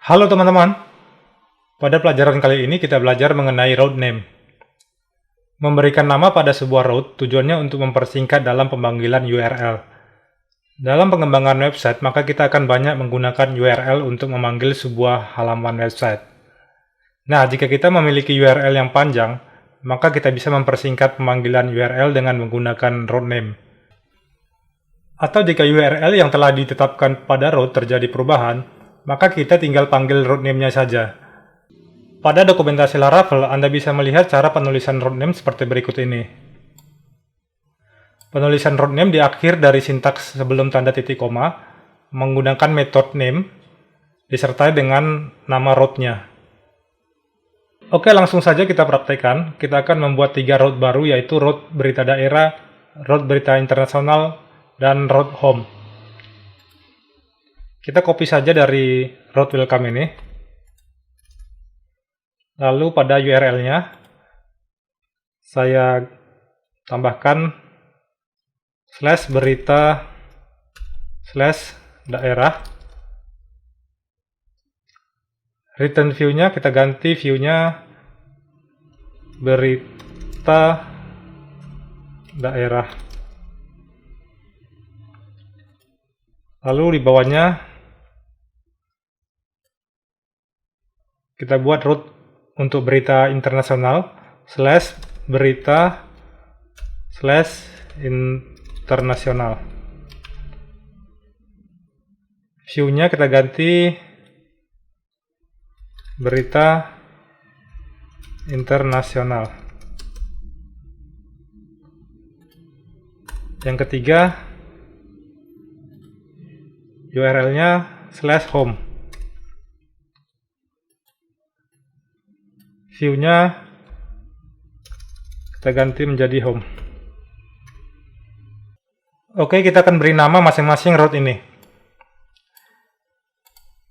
Halo teman-teman, pada pelajaran kali ini kita belajar mengenai road name. Memberikan nama pada sebuah road tujuannya untuk mempersingkat dalam pemanggilan URL. Dalam pengembangan website, maka kita akan banyak menggunakan URL untuk memanggil sebuah halaman website. Nah, jika kita memiliki URL yang panjang, maka kita bisa mempersingkat pemanggilan URL dengan menggunakan road name. Atau jika URL yang telah ditetapkan pada road terjadi perubahan, maka kita tinggal panggil road name-nya saja. Pada dokumentasi Laravel, Anda bisa melihat cara penulisan road name seperti berikut ini. Penulisan road name di akhir dari sintaks sebelum tanda titik koma, menggunakan metode name, disertai dengan nama road-nya. Oke, langsung saja kita praktekkan. Kita akan membuat 3 road baru, yaitu road berita daerah, road berita internasional, dan road home. Kita copy saja dari road welcome ini. Lalu pada URL-nya, saya tambahkan /berita /daerah. Return view-nya kita ganti view-nya berita daerah. Lalu di bawahnya kita buat root untuk berita internasional /berita /internasional. View-nya kita ganti berita internasional. Yang ketiga, URL-nya /home. View-nya kita ganti menjadi home. Oke, kita akan beri nama masing-masing road ini.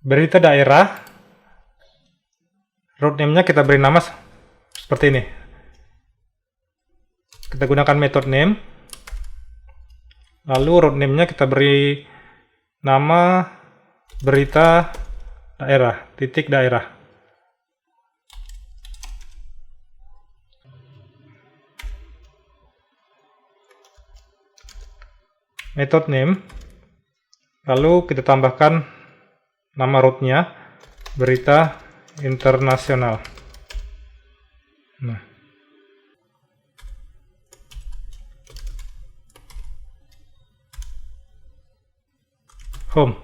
Berita daerah, road name-nya kita beri nama seperti ini. Kita gunakan metode name. Lalu road name-nya kita beri nama berita daerah, titik daerah. Method name, lalu kita tambahkan nama root-nya berita internasional. Nah. Home.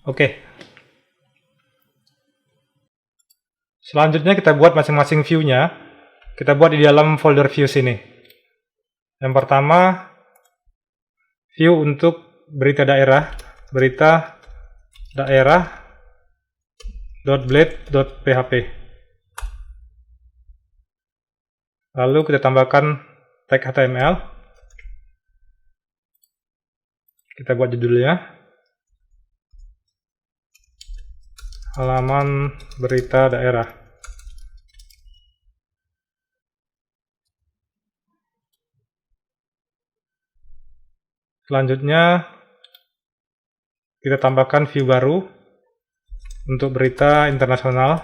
Oke. Selanjutnya kita buat masing-masing view-nya. Kita buat di dalam folder views ini. Yang pertama, view untuk berita daerah.blade.php. Lalu kita tambahkan tag HTML. Kita buat judulnya halaman berita daerah. Selanjutnya kita tambahkan view baru untuk berita internasional.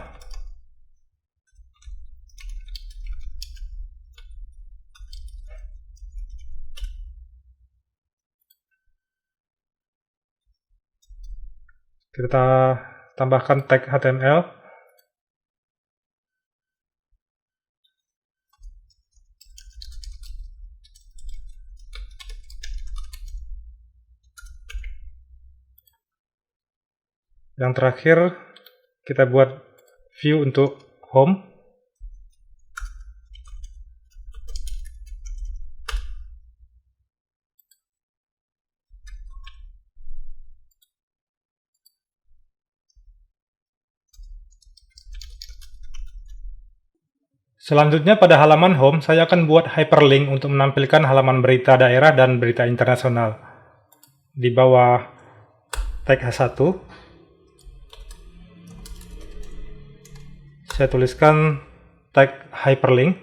Kita tambahkan tag HTML. Yang terakhir, kita buat view untuk home. Selanjutnya pada halaman home, saya akan buat hyperlink untuk menampilkan halaman berita daerah dan berita internasional. Di bawah tag H1, saya tuliskan tag hyperlink.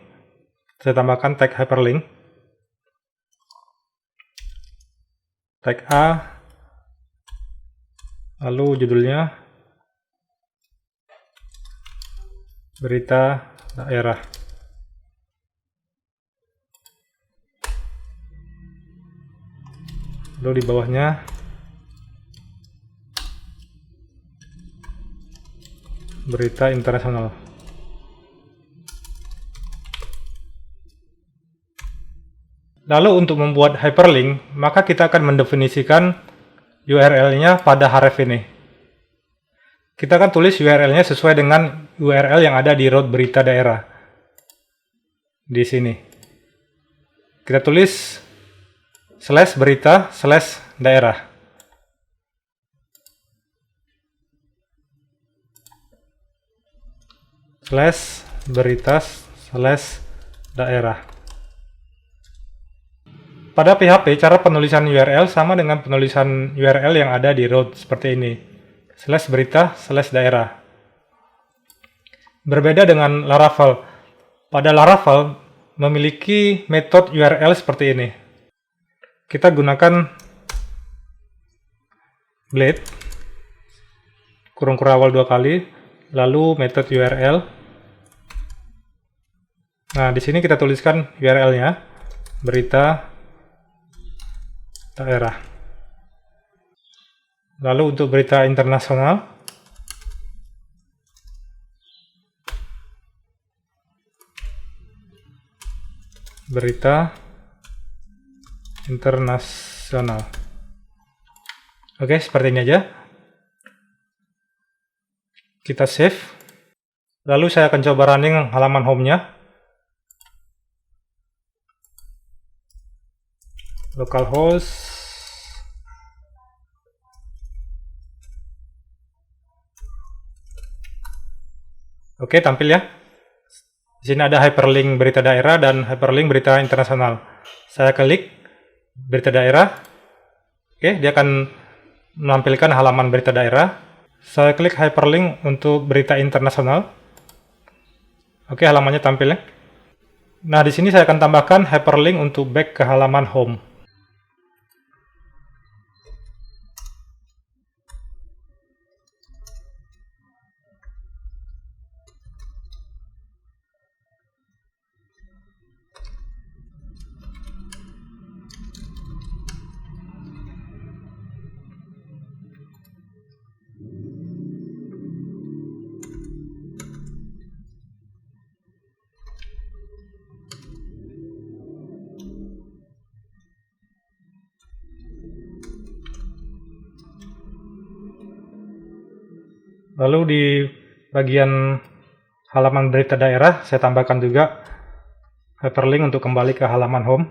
Saya tambahkan tag hyperlink. Tag A, lalu judulnya berita daerah. Lalu di bawahnya berita internasional. Lalu untuk membuat hyperlink, maka kita akan mendefinisikan URL-nya pada href ini. Kita akan tulis URL-nya sesuai dengan URL yang ada di root berita daerah. Di sini. Kita tulis /berita/daerah. /berita/daerah. Pada PHP, cara penulisan URL sama dengan penulisan URL yang ada di root seperti ini. /berita/daerah. Berbeda dengan Laravel. Pada Laravel memiliki metode URL seperti ini. Kita gunakan blade kurung kurawal 2 kali, lalu metode URL. Nah, di sini kita tuliskan URL-nya berita daerah. Lalu untuk berita internasional, berita internasional. Oke, seperti ini aja. Kita save. Lalu saya akan coba running halaman home-nya. Localhost. Oke, tampil ya. Di sini ada hyperlink berita daerah dan hyperlink berita internasional. Saya klik berita daerah. Oke, dia akan menampilkan halaman berita daerah. Saya klik hyperlink untuk berita internasional. Oke, halamannya tampil ya. Nah, di sini saya akan tambahkan hyperlink untuk back ke halaman home. Lalu di bagian halaman berita daerah, saya tambahkan juga hyperlink untuk kembali ke halaman home.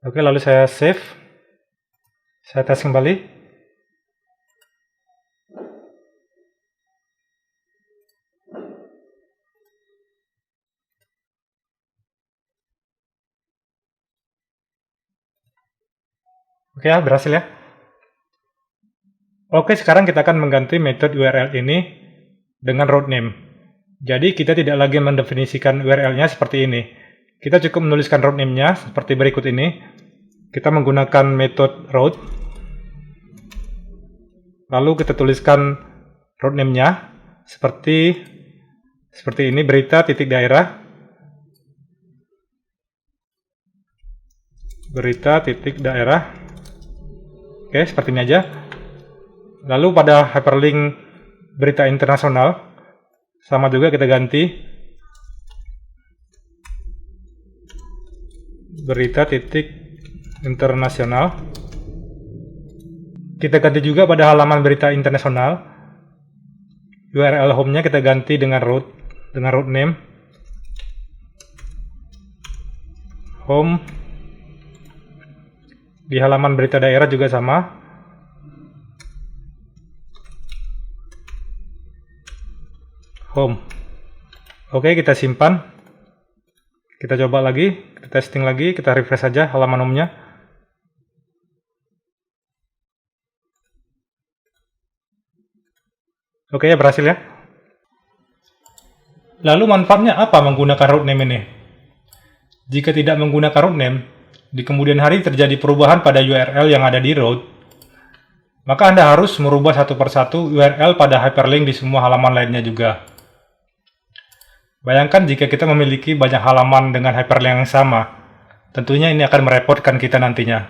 Oke, lalu saya save. Saya tes kembali. Oke ya, berhasil ya. Oke, sekarang kita akan mengganti metode URL ini dengan route name. Jadi kita tidak lagi mendefinisikan URL-nya seperti ini. Kita cukup menuliskan route name-nya seperti berikut ini. Kita menggunakan metode route. Lalu kita tuliskan route name-nya seperti ini, berita titik daerah. Berita titik daerah. Oke, seperti ini aja. Lalu pada hyperlink berita internasional, sama juga kita ganti berita titik internasional. Kita ganti juga pada halaman berita internasional. URL home-nya kita ganti dengan root name. Home. Di halaman berita daerah juga sama. Home. Oke, kita simpan. Kita coba lagi, kita testing lagi, kita refresh saja halaman home-nya. Oke, ya berhasil ya. Lalu manfaatnya apa menggunakan root name ini? Jika tidak menggunakan root name, di kemudian hari terjadi perubahan pada URL yang ada di root, maka Anda harus merubah satu persatu URL pada hyperlink di semua halaman lainnya juga. Bayangkan jika kita memiliki banyak halaman dengan hyperlink yang sama, tentunya ini akan merepotkan kita nantinya.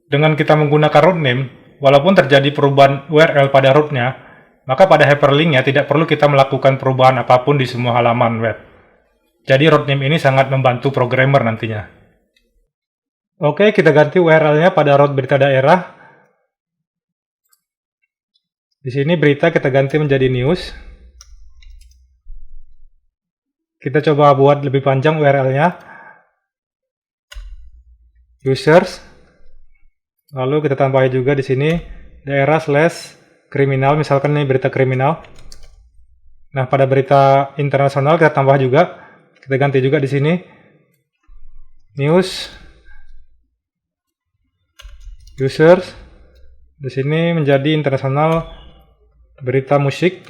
Dengan kita menggunakan root name, walaupun terjadi perubahan URL pada rootnya, maka pada hyperlinknya tidak perlu kita melakukan perubahan apapun di semua halaman web. Jadi root name ini sangat membantu programmer nantinya. Oke, kita ganti URL-nya pada root berita daerah. Di sini berita kita ganti menjadi news. Kita coba buat lebih panjang URL-nya. Users. Lalu kita tambahin juga di sini daerah/kriminal, misalkan ini berita kriminal. Nah, pada berita internasional kita tambah juga. Kita ganti juga di sini news users. Di sini menjadi internasional berita musik.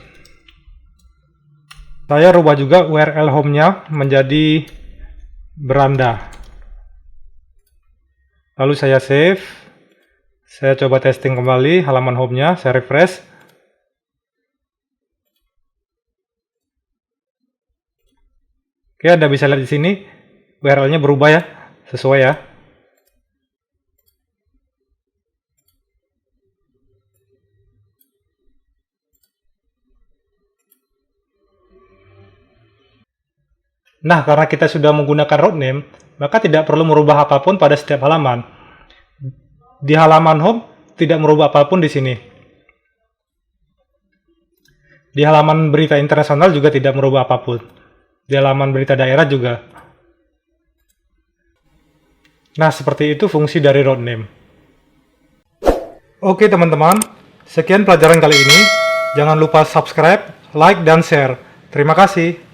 Saya rubah juga URL home-nya menjadi beranda. Lalu saya save. Saya coba testing kembali halaman home-nya, saya refresh. Oke, Anda bisa lihat di sini URL-nya berubah ya, sesuai ya. Nah, karena kita sudah menggunakan root name, maka tidak perlu merubah apapun pada setiap halaman. Di halaman home tidak merubah apapun di sini. Di halaman berita internasional juga tidak merubah apapun. Di halaman berita daerah juga. Nah, seperti itu fungsi dari root name. Oke teman-teman, sekian pelajaran kali ini. Jangan lupa subscribe, like, dan share. Terima kasih.